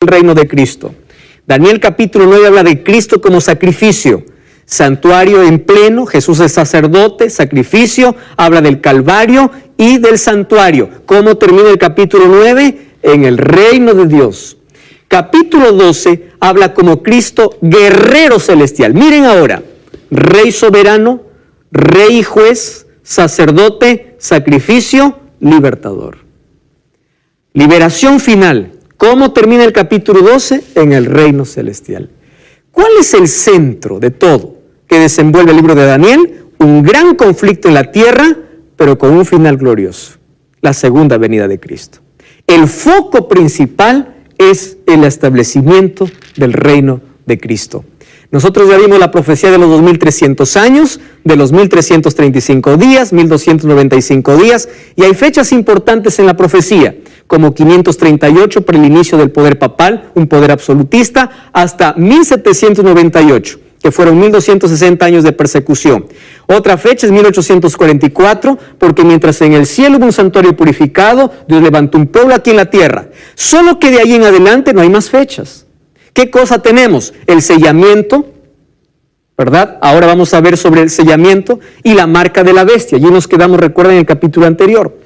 el reino de Cristo. Daniel capítulo 9 habla de Cristo como sacrificio, santuario en pleno, Jesús es sacerdote, sacrificio, habla del Calvario y del santuario. ¿Cómo termina el capítulo 9? En el reino de Dios. Capítulo 12 habla como Cristo guerrero celestial. Miren ahora, rey soberano, rey y juez, sacerdote, sacrificio, libertador. Liberación final. ¿Cómo termina el capítulo 12? En el reino celestial. ¿Cuál es el centro de todo que desenvuelve el libro de Daniel? Un gran conflicto en la tierra, pero con un final glorioso. La segunda venida de Cristo. El foco principal es el establecimiento del reino de Cristo. Nosotros ya vimos la profecía de los 2300 años, de los 1335 días, 1295 días, y hay fechas importantes en la profecía, como 538 para el inicio del poder papal, un poder absolutista, hasta 1798, que fueron 1260 años de persecución. Otra fecha es 1844, porque mientras en el cielo hubo un santuario purificado, Dios levantó un pueblo aquí en la tierra. Solo que de ahí en adelante no hay más fechas. ¿Qué cosa tenemos? El sellamiento, ¿verdad? Ahora vamos a ver sobre el sellamiento y la marca de la bestia. Allí nos quedamos, recuerden, en el capítulo anterior.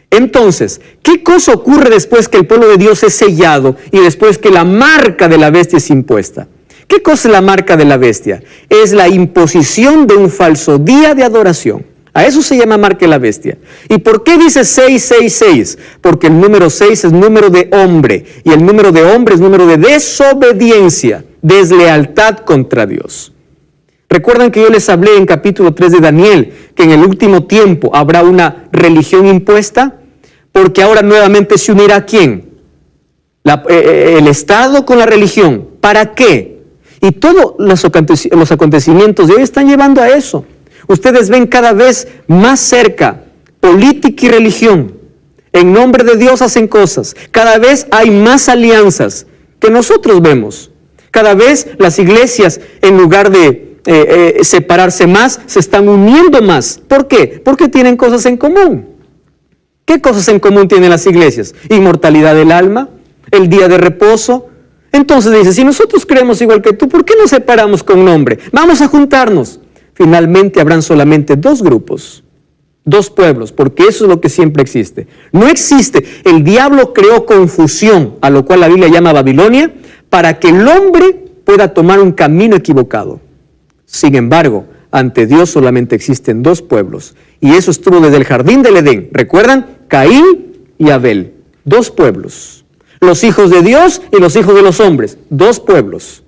Entonces, ¿qué cosa ocurre después que el pueblo de Dios es sellado y después que la marca de la bestia es impuesta? ¿Qué cosa es la marca de la bestia? Es la imposición de un falso día de adoración. A eso se llama marca de la bestia. ¿Y por qué dice 666? Porque el número 6 es número de hombre, y el número de hombre es número de desobediencia, deslealtad contra Dios. Recuerdan que yo les hablé en capítulo 3 de Daniel, que en el último tiempo habrá una religión impuesta, porque ahora nuevamente se unirá ¿quién? El Estado con la religión. ¿Para qué? Y todos los acontecimientos de hoy están llevando a eso. Ustedes ven cada vez más cerca política y religión. En nombre de Dios hacen cosas. Cada vez hay más alianzas que nosotros vemos. Cada vez las iglesias, en lugar de separarse más, se están uniendo más. ¿Por qué? Porque tienen cosas en común. ¿Qué cosas en común tienen las iglesias? Inmortalidad del alma, el día de reposo. Entonces dice, si nosotros creemos igual que tú, ¿por qué nos separamos con nombre? Vamos a juntarnos. Finalmente habrán solamente dos grupos, dos pueblos, porque eso es lo que siempre existe. No existe. El diablo creó confusión, a lo cual la Biblia llama Babilonia, para que el hombre pueda tomar un camino equivocado. Sin embargo, ante Dios solamente existen dos pueblos, y eso estuvo desde el jardín del Edén. ¿Recuerdan? Caín y Abel, dos pueblos. Los hijos de Dios y los hijos de los hombres, dos pueblos.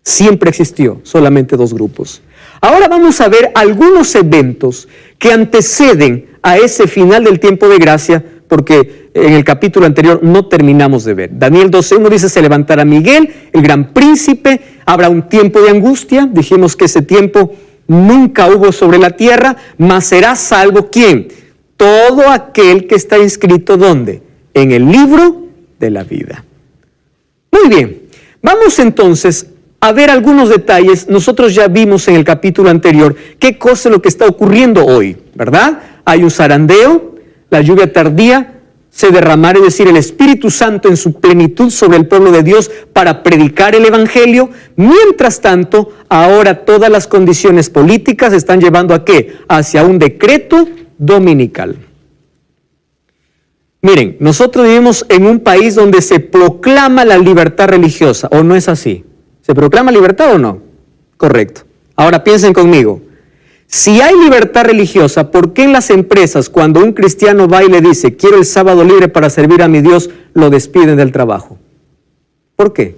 Siempre existió solamente dos grupos. Ahora vamos a ver algunos eventos que anteceden a ese final del tiempo de gracia, porque en el capítulo anterior no terminamos de ver. Daniel 12:1 dice, se levantará Miguel, el gran príncipe, habrá un tiempo de angustia, dijimos que ese tiempo nunca hubo sobre la tierra, mas será salvo ¿quién? Todo aquel que está inscrito ¿dónde? En el libro de la vida. Muy bien, vamos entonces a ver algunos detalles. Nosotros ya vimos en el capítulo anterior qué cosa es lo que está ocurriendo hoy, ¿verdad? Hay un zarandeo, la lluvia tardía, se derramará, es decir, el Espíritu Santo en su plenitud sobre el pueblo de Dios para predicar el Evangelio. Mientras tanto, ahora todas las condiciones políticas están llevando ¿a qué? Hacia un decreto dominical. Miren, nosotros vivimos en un país donde se proclama la libertad religiosa, ¿o no es así? ¿Se proclama libertad o no? Correcto. Ahora piensen conmigo. Si hay libertad religiosa, ¿por qué en las empresas cuando un cristiano va y le dice, quiero el sábado libre para servir a mi Dios, lo despiden del trabajo? ¿Por qué?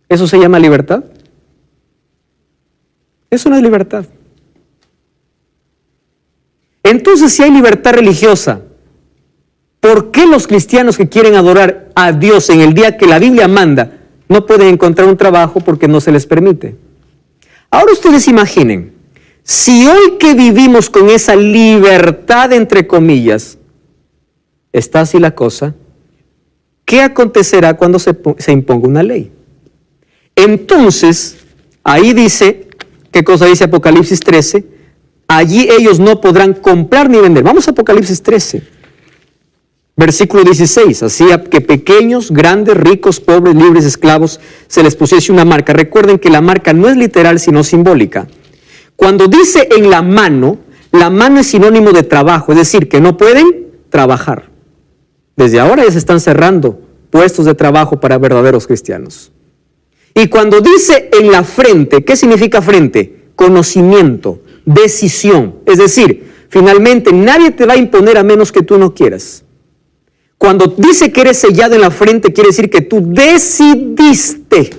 ¿Eso se llama libertad? Eso no es libertad. Entonces, si hay libertad religiosa, ¿por qué los cristianos que quieren adorar a Dios en el día que la Biblia manda no pueden encontrar un trabajo porque no se les permite? Ahora ustedes imaginen, si hoy que vivimos con esa libertad, entre comillas, está así la cosa, ¿qué acontecerá cuando se imponga una ley? Entonces, ahí dice, ¿qué cosa dice Apocalipsis 13? Allí ellos no podrán comprar ni vender. Vamos a Apocalipsis 13. Versículo 16, hacía que pequeños, grandes, ricos, pobres, libres, esclavos, se les pusiese una marca. Recuerden que la marca no es literal, sino simbólica. Cuando dice en la mano es sinónimo de trabajo, es decir, que no pueden trabajar. Desde ahora ya se están cerrando puestos de trabajo para verdaderos cristianos. Y cuando dice en la frente, ¿qué significa frente? Conocimiento, decisión. Es decir, finalmente nadie te va a imponer a menos que tú no quieras. Cuando dice que eres sellado en la frente, quiere decir que tú decidiste,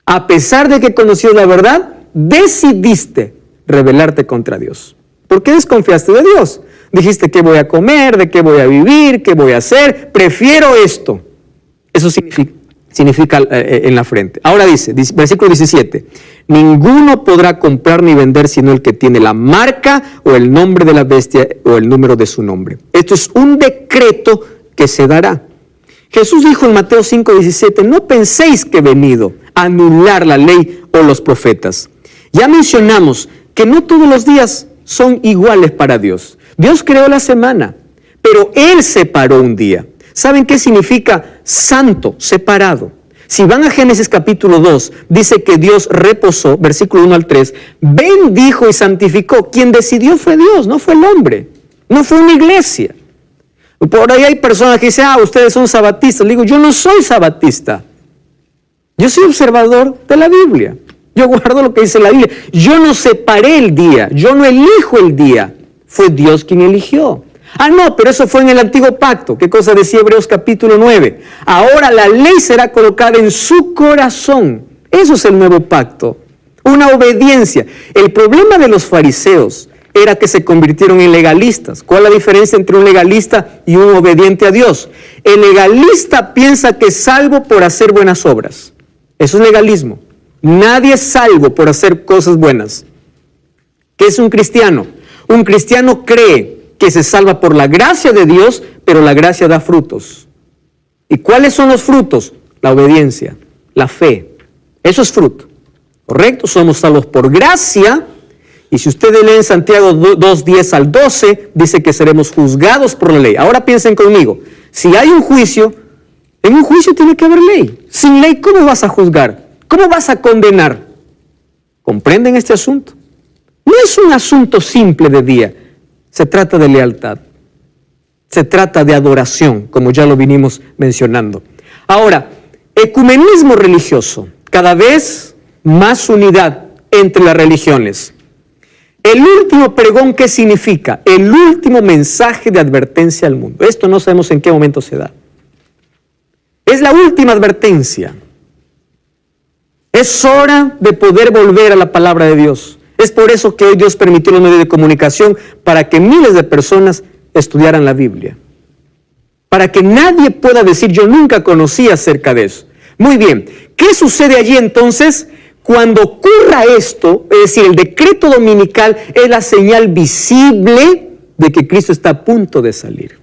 a pesar de que conocías la verdad, decidiste rebelarte contra Dios. ¿Por qué desconfiaste de Dios? Dijiste, ¿qué voy a comer? ¿De qué voy a vivir? ¿Qué voy a hacer? Prefiero esto. Eso significa en la frente. Ahora dice, versículo 17, ninguno podrá comprar ni vender sino el que tiene la marca o el nombre de la bestia o el número de su nombre. Esto es un decreto que se dará. Jesús dijo en Mateo 5:17, no penséis que he venido a anular la ley o los profetas. Ya mencionamos que no todos los días son iguales para Dios. Dios creó la semana, pero Él separó un día. ¿Saben qué significa santo, separado? Si van a Génesis capítulo 2, dice que Dios reposó, versículo 1 al 3, bendijo y santificó. Quien decidió fue Dios, no fue el hombre, no fue una iglesia. Por ahí hay personas que dicen, ustedes son sabatistas. Le digo, yo no soy sabatista. Yo soy observador de la Biblia. Yo guardo lo que dice la Biblia. Yo no separé el día, yo no elijo el día. Fue Dios quien eligió. No, pero eso fue en el antiguo pacto. ¿Qué cosa decía Hebreos capítulo 9? Ahora la ley será colocada en su corazón. Eso es el nuevo pacto. Una obediencia. El problema de los fariseos era que se convirtieron en legalistas. ¿Cuál es la diferencia entre un legalista y un obediente a Dios? El legalista piensa que es salvo por hacer buenas obras. Eso es legalismo. Nadie es salvo por hacer cosas buenas. ¿Qué es un cristiano? Un cristiano cree que se salva por la gracia de Dios, pero la gracia da frutos. ¿Y cuáles son los frutos? La obediencia, la fe. Eso es fruto. ¿Correcto? Somos salvos por gracia. Y si ustedes leen Santiago 2:10 al 12, dice que seremos juzgados por la ley. Ahora piensen conmigo. Si hay un juicio, en un juicio tiene que haber ley. Sin ley, ¿cómo vas a juzgar? ¿Cómo vas a condenar? ¿Comprenden este asunto? No es un asunto simple de día. Se trata de lealtad. Se trata de adoración, como ya lo vinimos mencionando. Ahora, ecumenismo religioso. Cada vez más unidad entre las religiones. El último pregón, ¿qué significa? El último mensaje de advertencia al mundo. Esto no sabemos en qué momento se da. Es la última advertencia. Es hora de poder volver a la palabra de Dios. Es por eso que hoy Dios permitió los medios de comunicación para que miles de personas estudiaran la Biblia. Para que nadie pueda decir, yo nunca conocí acerca de eso. Muy bien, ¿qué sucede allí entonces? Cuando ocurra esto, es decir, el decreto dominical es la señal visible de que Cristo está a punto de salir.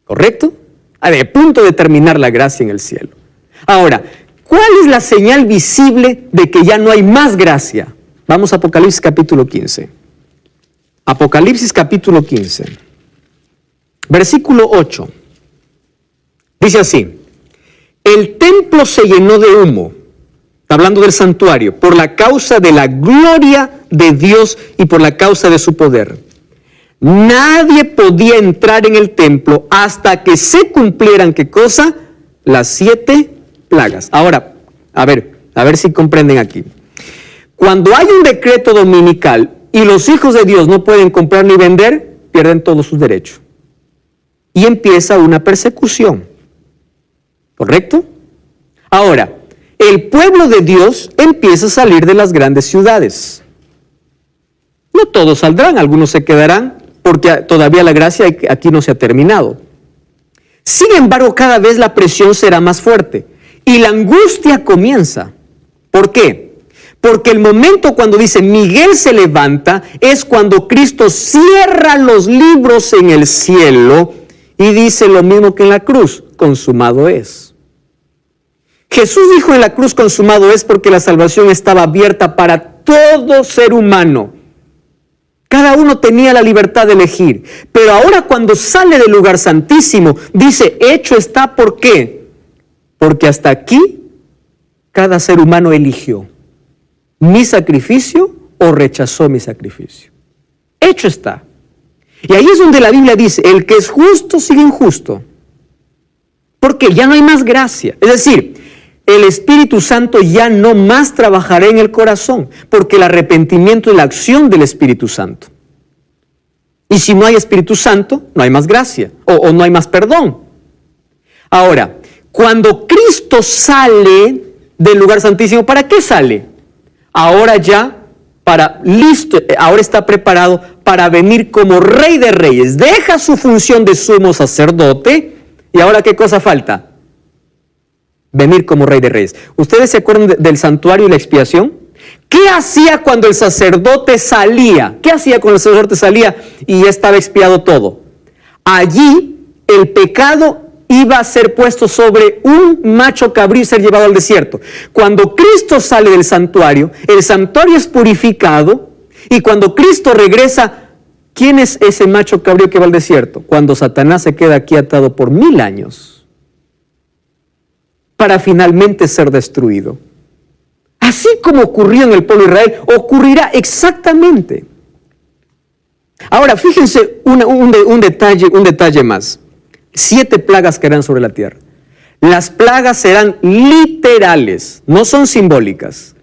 ¿Correcto? A punto de terminar la gracia en el cielo. Ahora, ¿cuál es la señal visible de que ya no hay más gracia? Vamos a Apocalipsis capítulo 15. Apocalipsis capítulo 15. Versículo 8. Dice así, el templo se llenó de humo, hablando del santuario, por la causa de la gloria de Dios y por la causa de su poder. Nadie podía entrar en el templo hasta que se cumplieran, ¿qué cosa? Las 7 plagas. Ahora, a ver si comprenden aquí. Cuando hay un decreto dominical y los hijos de Dios no pueden comprar ni vender, pierden todos sus derechos. Y empieza una persecución. ¿Correcto? Ahora, el pueblo de Dios empieza a salir de las grandes ciudades. No todos saldrán, algunos se quedarán, porque todavía la gracia aquí no se ha terminado. Sin embargo, cada vez la presión será más fuerte y la angustia comienza. ¿Por qué? Porque el momento cuando dice Miguel se levanta es cuando Cristo cierra los libros en el cielo y dice lo mismo que en la cruz, consumado es. Jesús dijo en la cruz consumado es porque la salvación estaba abierta para todo ser humano. Cada uno tenía la libertad de elegir. Pero ahora cuando sale del lugar santísimo, dice, hecho está, ¿por qué? Porque hasta aquí cada ser humano eligió mi sacrificio o rechazó mi sacrificio. Hecho está. Y ahí es donde la Biblia dice, el que es justo sigue injusto. Porque ya no hay más gracia. Es decir, el Espíritu Santo ya no más trabajará en el corazón, porque el arrepentimiento es la acción del Espíritu Santo. Y si no hay Espíritu Santo, no hay más gracia, o no hay más perdón. Ahora, cuando Cristo sale del lugar santísimo, ¿para qué sale? Ahora ya, ahora está preparado para venir como Rey de Reyes. Deja su función de sumo sacerdote, y ahora ¿qué cosa falta? Venir como Rey de Reyes. ¿Ustedes se acuerdan del santuario y la expiación? ¿Qué hacía cuando el sacerdote salía? ¿Qué hacía cuando el sacerdote salía y ya estaba expiado todo? Allí el pecado iba a ser puesto sobre un macho cabrío y ser llevado al desierto. Cuando Cristo sale del santuario, el santuario es purificado, y cuando Cristo regresa, ¿quién es ese macho cabrío que va al desierto? Cuando Satanás se queda aquí atado por 1000 años, para finalmente ser destruido. Así como ocurrió en el pueblo de Israel, ocurrirá exactamente. Ahora, fíjense un detalle más. 7 plagas caerán sobre la tierra. Las plagas serán literales, no son simbólicas.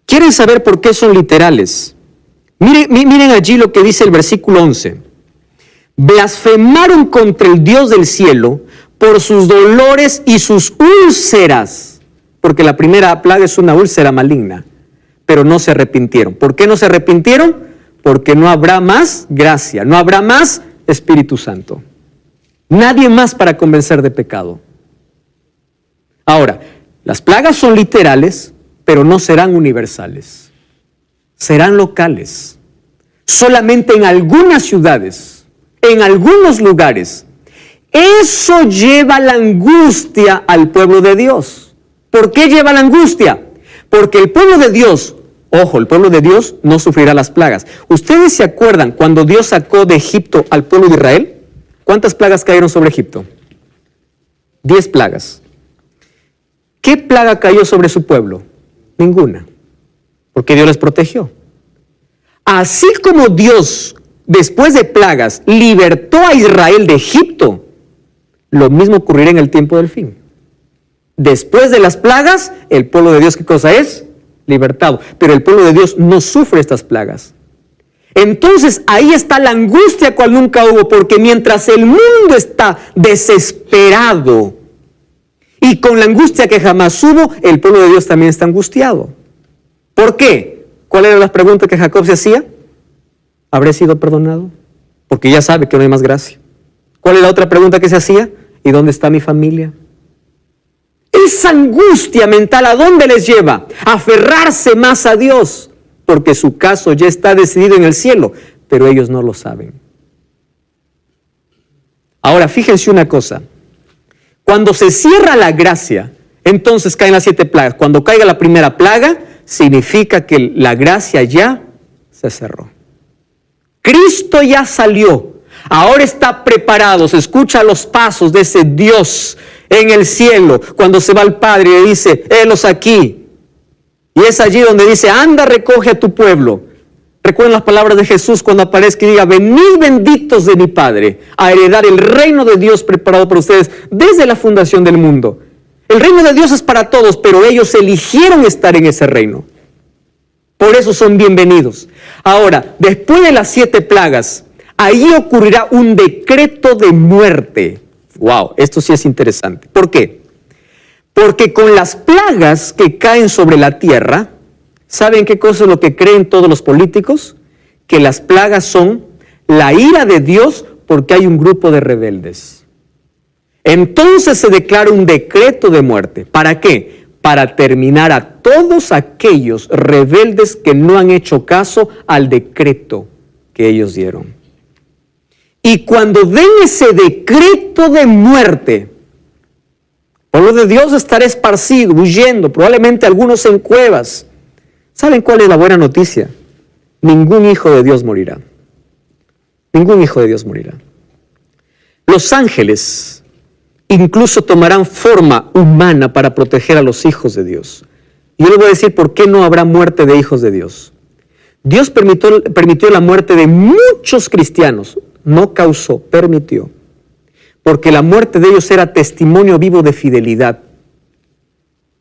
¿Quieren saber por qué son literales? Miren allí lo que dice el versículo 11. Blasfemaron contra el Dios del cielo por sus dolores y sus úlceras, porque la primera plaga es una úlcera maligna, pero no se arrepintieron. ¿Por qué no se arrepintieron? Porque no habrá más gracia, no habrá más Espíritu Santo. Nadie más para convencer de pecado. Ahora, las plagas son literales, pero no serán universales. Serán locales. Solamente en algunas ciudades, en algunos lugares. Eso lleva la angustia al pueblo de Dios. ¿Por qué lleva la angustia? Porque el pueblo de Dios, ojo, el pueblo de Dios no sufrirá las plagas. ¿Ustedes se acuerdan cuando Dios sacó de Egipto al pueblo de Israel? ¿Cuántas plagas cayeron sobre Egipto? 10 plagas. ¿Qué plaga cayó sobre su pueblo? Ninguna, porque Dios les protegió. Así como Dios, después de plagas, libertó a Israel de Egipto, lo mismo ocurrirá en el tiempo del fin. Después de las plagas, el pueblo de Dios, ¿qué cosa es? Libertado. Pero el pueblo de Dios no sufre estas plagas. Entonces ahí está la angustia cual nunca hubo, porque mientras el mundo está desesperado y con la angustia que jamás hubo, el pueblo de Dios también está angustiado. ¿Por qué? ¿Cuáles eran las preguntas que Jacob se hacía? ¿Habré sido perdonado? Porque ya sabe que no hay más gracia. ¿Cuál es la otra pregunta que se hacía? ¿Y dónde está mi familia? Esa angustia mental, ¿a dónde les lleva? A aferrarse más a Dios. Porque su caso ya está decidido en el cielo, pero ellos no lo saben. Ahora, fíjense una cosa. Cuando se cierra la gracia, entonces caen las 7 plagas. Cuando caiga la primera plaga, significa que la gracia ya se cerró. Cristo ya salió. Ahora está preparado. Se escucha los pasos de ese Dios en el cielo. Cuando se va al Padre y le dice, helos aquí. Y es allí donde dice, anda, recoge a tu pueblo. Recuerden las palabras de Jesús cuando aparezca y diga, venid benditos de mi Padre, a heredar el reino de Dios preparado para ustedes desde la fundación del mundo. El reino de Dios es para todos, pero ellos eligieron estar en ese reino. Por eso son bienvenidos. Ahora, después de las 7 plagas, ahí ocurrirá un decreto de muerte. Wow, esto sí es interesante. ¿Por qué? Porque con las plagas que caen sobre la tierra, ¿saben qué cosa es lo que creen todos los políticos? Que las plagas son la ira de Dios porque hay un grupo de rebeldes. Entonces se declara un decreto de muerte. ¿Para qué? Para terminar a todos aquellos rebeldes que no han hecho caso al decreto que ellos dieron. Y cuando den ese decreto de muerte, el pueblo de Dios estará esparcido, huyendo, probablemente algunos en cuevas. ¿Saben cuál es la buena noticia? Ningún hijo de Dios morirá. Ningún hijo de Dios morirá. Los ángeles incluso tomarán forma humana para proteger a los hijos de Dios. Y yo les voy a decir por qué no habrá muerte de hijos de Dios. Dios permitió la muerte de muchos cristianos, no causó, permitió. Porque la muerte de ellos era testimonio vivo de fidelidad.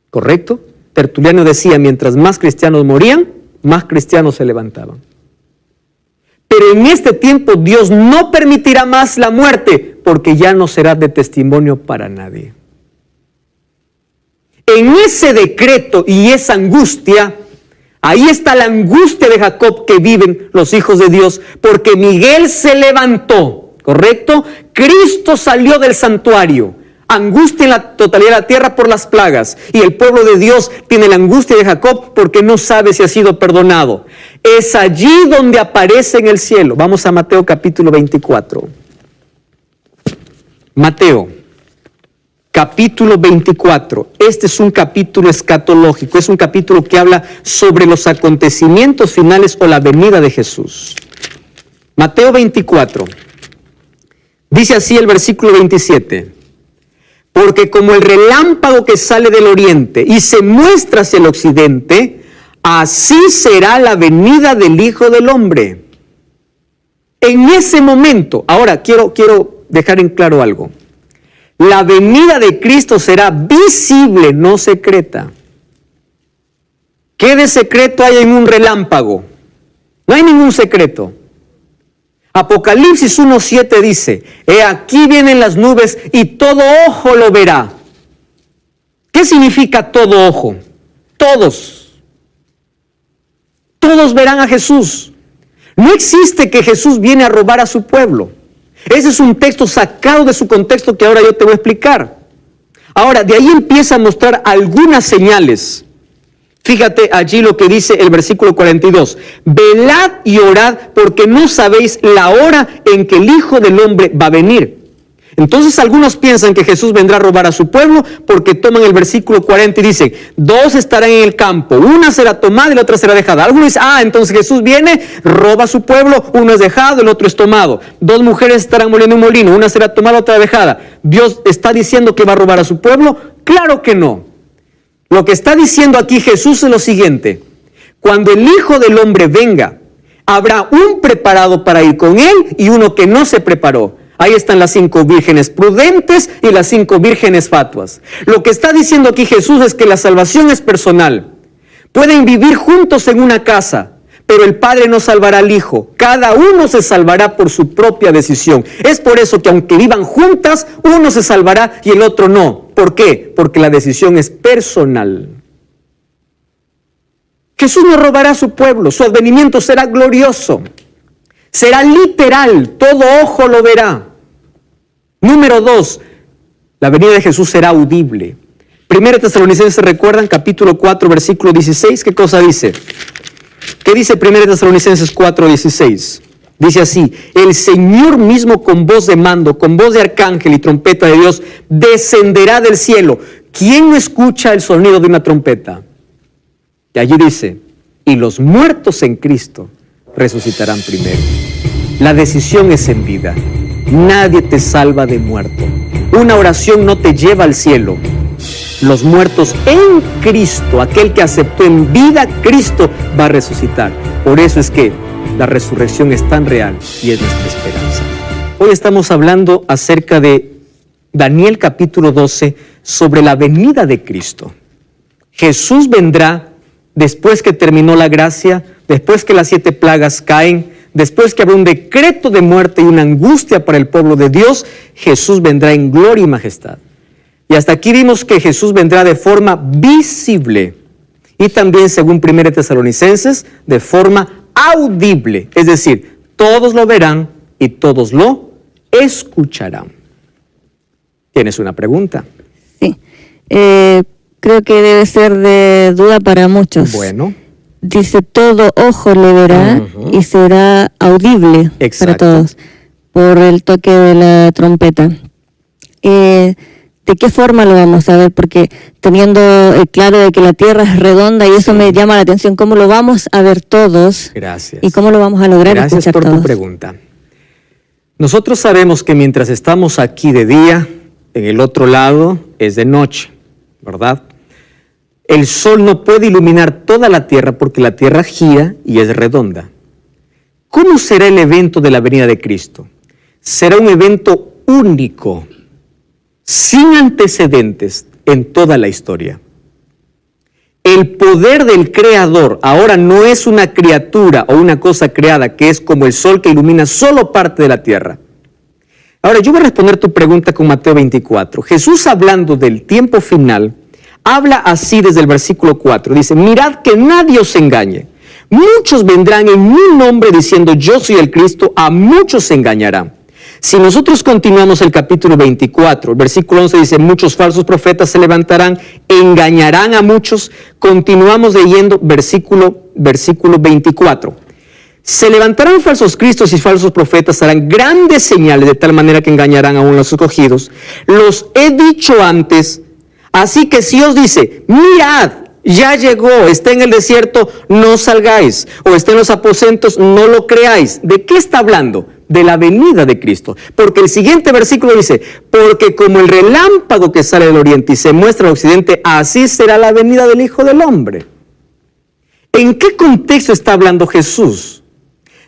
¿Correcto? Tertuliano decía, mientras más cristianos morían, más cristianos se levantaban. Pero en este tiempo Dios no permitirá más la muerte, porque ya no será de testimonio para nadie. En ese decreto y esa angustia, ahí está la angustia de Jacob que viven los hijos de Dios, porque Miguel se levantó, ¿correcto? Cristo salió del santuario, angustia en la totalidad de la tierra por las plagas, y el pueblo de Dios tiene la angustia de Jacob porque no sabe si ha sido perdonado. Es allí donde aparece en el cielo. Vamos a Mateo capítulo 24. Mateo capítulo 24. Este es un capítulo escatológico, es un capítulo que habla sobre los acontecimientos finales o la venida de Jesús. Mateo 24. Dice así el versículo 27. Porque como el relámpago que sale del oriente y se muestra hacia el occidente, así será la venida del Hijo del Hombre. En ese momento, ahora quiero dejar en claro algo. La venida de Cristo será visible, no secreta. ¿Qué de secreto hay en un relámpago? No hay ningún secreto. Apocalipsis 1:7 dice, he aquí vienen las nubes y todo ojo lo verá. ¿Qué significa todo ojo? Todos. Todos verán a Jesús. No existe que Jesús viene a robar a su pueblo. Ese es un texto sacado de su contexto que ahora yo te voy a explicar. Ahora, de ahí empieza a mostrar algunas señales. Fíjate allí lo que dice el versículo 42. Velad y orad porque no sabéis la hora en que el Hijo del Hombre va a venir. Entonces algunos piensan que Jesús vendrá a robar a su pueblo porque toman el versículo 40 y dicen, dos estarán en el campo, una será tomada y la otra será dejada. Algunos dicen, entonces Jesús viene, roba a su pueblo, uno es dejado, el otro es tomado. Dos mujeres estarán moliendo un molino, una será tomada, la otra dejada. ¿Dios está diciendo que va a robar a su pueblo? Claro que no. Lo que está diciendo aquí Jesús es lo siguiente: cuando el Hijo del Hombre venga, habrá un preparado para ir con él y uno que no se preparó. Ahí están las 5 vírgenes prudentes y las 5 vírgenes fatuas. Lo que está diciendo aquí Jesús es que la salvación es personal. Pueden vivir juntos en una casa, pero el Padre no salvará al Hijo. Cada uno se salvará por su propia decisión. Es por eso que aunque vivan juntas, uno se salvará y el otro no. ¿Por qué? Porque la decisión es personal. Jesús no robará a su pueblo. Su advenimiento será glorioso. Será literal. Todo ojo lo verá. Número 2. La venida de Jesús será audible. 1 Tesalonicenses, ¿recuerdan? Capítulo 4, versículo 16. ¿Qué cosa dice? ¿Qué dice 1 Tesalonicenses 4:16? Dice así: el Señor mismo con voz de mando, con voz de arcángel y trompeta de Dios, descenderá del cielo. ¿Quién no escucha el sonido de una trompeta? Y allí dice, y los muertos en Cristo resucitarán primero. La decisión es en vida. Nadie te salva de muerto. Una oración no te lleva al cielo. Los muertos en Cristo, aquel que aceptó en vida Cristo, va a resucitar. Por eso es que la resurrección es tan real y es nuestra esperanza. Hoy estamos hablando acerca de Daniel capítulo 12 sobre la venida de Cristo. Jesús vendrá después que terminó la gracia, después que las 7 plagas caen, después que habrá un decreto de muerte y una angustia para el pueblo de Dios. Jesús vendrá en gloria y majestad. Y hasta aquí vimos que Jesús vendrá de forma visible y también, según 1 Tesalonicenses, de forma audible. Es decir, todos lo verán y todos lo escucharán. ¿Tienes una pregunta? Sí. Creo que debe ser de duda para muchos. Bueno. Dice, todo ojo le verá y será audible. Exacto. Para todos por el toque de la trompeta. ¿De qué forma lo vamos a ver? Porque teniendo claro de que la tierra es redonda y eso me llama la atención, ¿cómo lo vamos a ver todos? Gracias. ¿Y cómo lo vamos a lograr escuchar todos? Gracias por tu pregunta. Nosotros sabemos que mientras estamos aquí de día, en el otro lado es de noche, ¿verdad? El sol no puede iluminar toda la tierra porque la tierra gira y es redonda. ¿Cómo será el evento de la venida de Cristo? Será un evento único, sin antecedentes en toda la historia. El poder del Creador ahora no es una criatura o una cosa creada que es como el sol que ilumina solo parte de la tierra. Ahora yo voy a responder tu pregunta con Mateo 24. Jesús, hablando del tiempo final, habla así desde el versículo 4. Dice: mirad que nadie os engañe. Muchos vendrán en mi nombre diciendo yo soy el Cristo, a muchos se engañarán. Si nosotros continuamos el capítulo 24, el versículo 11 dice: muchos falsos profetas se levantarán, engañarán a muchos. Continuamos leyendo versículo 24. Se levantarán falsos cristos y falsos profetas, harán grandes señales de tal manera que engañarán aún a los escogidos. Los he dicho antes, así que si os dice: mirad, ya llegó, está en el desierto, no salgáis, o está en los aposentos, no lo creáis. ¿De qué está hablando? De la venida de Cristo. Porque el siguiente versículo dice: porque como el relámpago que sale del oriente y se muestra al occidente, así será la venida del Hijo del Hombre. ¿En qué contexto está hablando Jesús?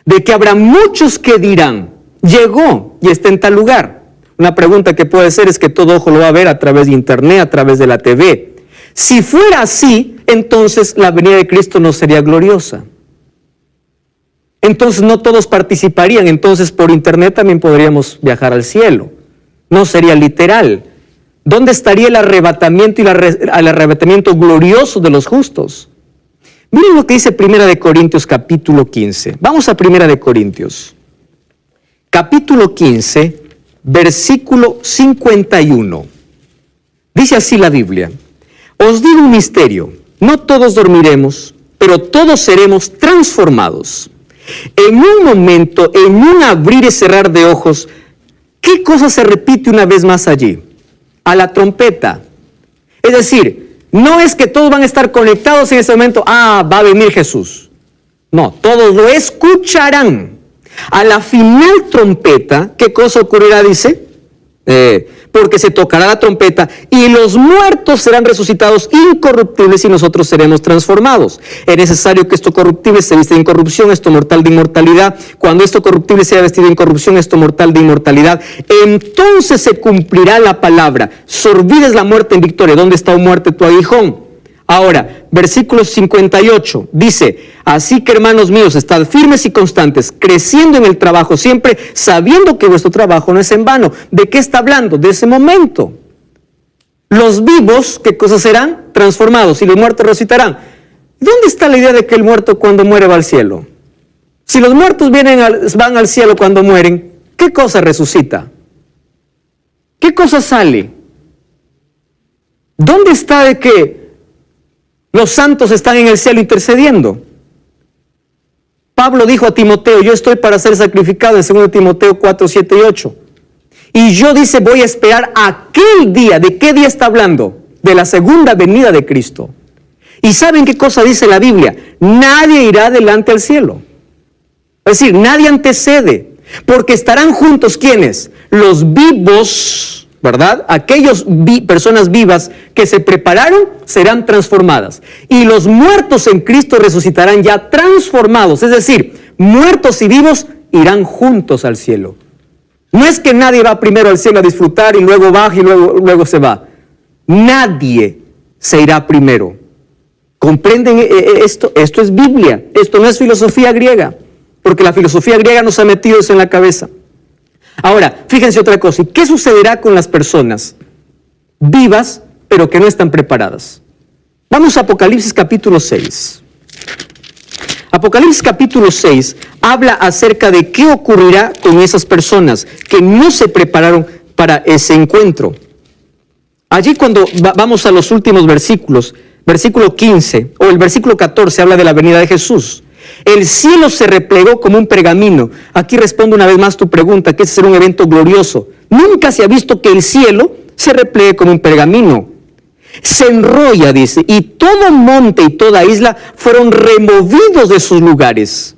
De que habrá muchos que dirán: llegó y está en tal lugar. Una pregunta que puede ser es que todo ojo lo va a ver a través de internet, a través de la TV. Si fuera así, entonces la venida de Cristo no sería gloriosa. Entonces no todos participarían, entonces por internet también podríamos viajar al cielo. No sería literal. ¿Dónde estaría el arrebatamiento y el arrebatamiento glorioso de los justos? Miren lo que dice 1 Corintios capítulo 15. Vamos a 1 Corintios. Capítulo 15, versículo 51. Dice así la Biblia: os digo un misterio, no todos dormiremos, pero todos seremos transformados. En un momento, en un abrir y cerrar de ojos, ¿qué cosa se repite una vez más allí? A la trompeta. Es decir, no es que todos van a estar conectados en ese momento: va a venir Jesús. No, todos lo escucharán. A la final trompeta, ¿qué cosa ocurrirá? Dice, porque se tocará la trompeta y los muertos serán resucitados incorruptibles y nosotros seremos transformados. Es necesario que esto corruptible se vista de incorrupción, esto mortal de inmortalidad. Cuando esto corruptible sea vestido de incorrupción, esto mortal de inmortalidad, entonces se cumplirá la palabra: sorbides la muerte en victoria. ¿Dónde está, oh muerte, tu aguijón? Ahora, versículo 58 dice: así que, hermanos míos, estad firmes y constantes, creciendo en el trabajo siempre, sabiendo que vuestro trabajo no es en vano. ¿De qué está hablando? De ese momento. Los vivos, ¿qué cosas serán? Transformados, y los muertos resucitarán. ¿Dónde está la idea de que el muerto cuando muere va al cielo? Si los muertos van al cielo cuando mueren, ¿qué cosa resucita? ¿Qué cosa sale? ¿Dónde está de que los santos están en el cielo intercediendo? Pablo dijo a Timoteo: yo estoy para ser sacrificado, en 2 Timoteo 4, 7 y 8. Y yo, dice, voy a esperar aquel día. ¿De qué día está hablando? De la segunda venida de Cristo. ¿Y saben qué cosa dice la Biblia? Nadie irá delante al cielo. Es decir, nadie antecede, porque estarán juntos, ¿quiénes? Los vivos, ¿verdad? Aquellas personas vivas que se prepararon serán transformadas. Y los muertos en Cristo resucitarán ya transformados. Es decir, muertos y vivos irán juntos al cielo. No es que nadie va primero al cielo a disfrutar y luego baja y luego se va. Nadie se irá primero. ¿Comprenden esto? Esto es Biblia. Esto no es filosofía griega. Porque la filosofía griega nos ha metido eso en la cabeza. Ahora, fíjense otra cosa. ¿Y qué sucederá con las personas vivas, pero que no están preparadas? Vamos a Apocalipsis capítulo 6. Apocalipsis capítulo 6 habla acerca de qué ocurrirá con esas personas que no se prepararon para ese encuentro. Allí, cuando vamos a los últimos versículos, versículo 15 o el versículo 14 habla de la venida de Jesús. El cielo se replegó como un pergamino. Aquí respondo una vez más tu pregunta, que ese será un evento glorioso. Nunca se ha visto que el cielo se replegue como un pergamino. Se enrolla, dice, y todo monte y toda isla fueron removidos de sus lugares.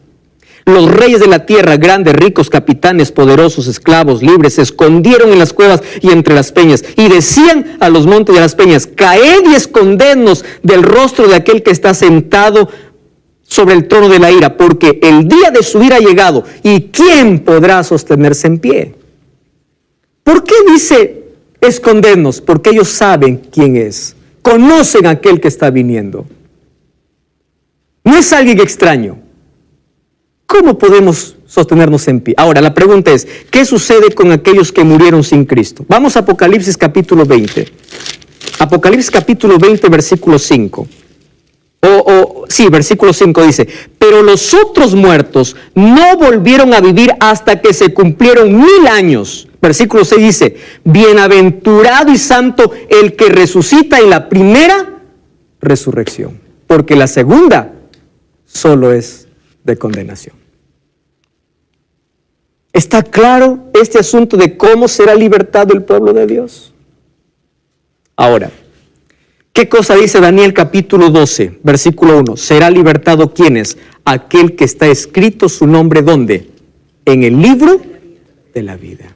Los reyes de la tierra, grandes, ricos, capitanes, poderosos, esclavos, libres, se escondieron en las cuevas y entre las peñas, y decían a los montes y a las peñas: caed y escondednos del rostro de aquel que está sentado sobre el trono de la ira, porque el día de su ira ha llegado, y ¿quién podrá sostenerse en pie? ¿Por qué dice escondernos? Porque ellos saben quién es, conocen a aquel que está viniendo. No es alguien extraño. ¿Cómo podemos sostenernos en pie? Ahora, la pregunta es, ¿qué sucede con aquellos que murieron sin Cristo? Vamos a Apocalipsis capítulo 20. Apocalipsis capítulo 20, versículo 5. Versículo 5 dice: pero los otros muertos no volvieron a vivir hasta que se cumplieron 1000 años. Versículo 6 dice: bienaventurado y santo el que resucita en la primera resurrección, porque la segunda solo es de condenación. ¿Está claro este asunto de cómo será libertado el pueblo de Dios? Ahora, ¿qué cosa dice Daniel capítulo 12, versículo 1? ¿Será libertado quién es? Aquel que está escrito su nombre, ¿dónde? En el libro de la vida.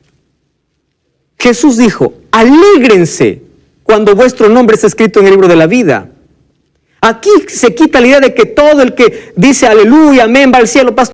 Jesús dijo: alégrense cuando vuestro nombre está escrito en el libro de la vida. Aquí se quita la idea de que todo el que dice aleluya, amén, va al cielo, pastor.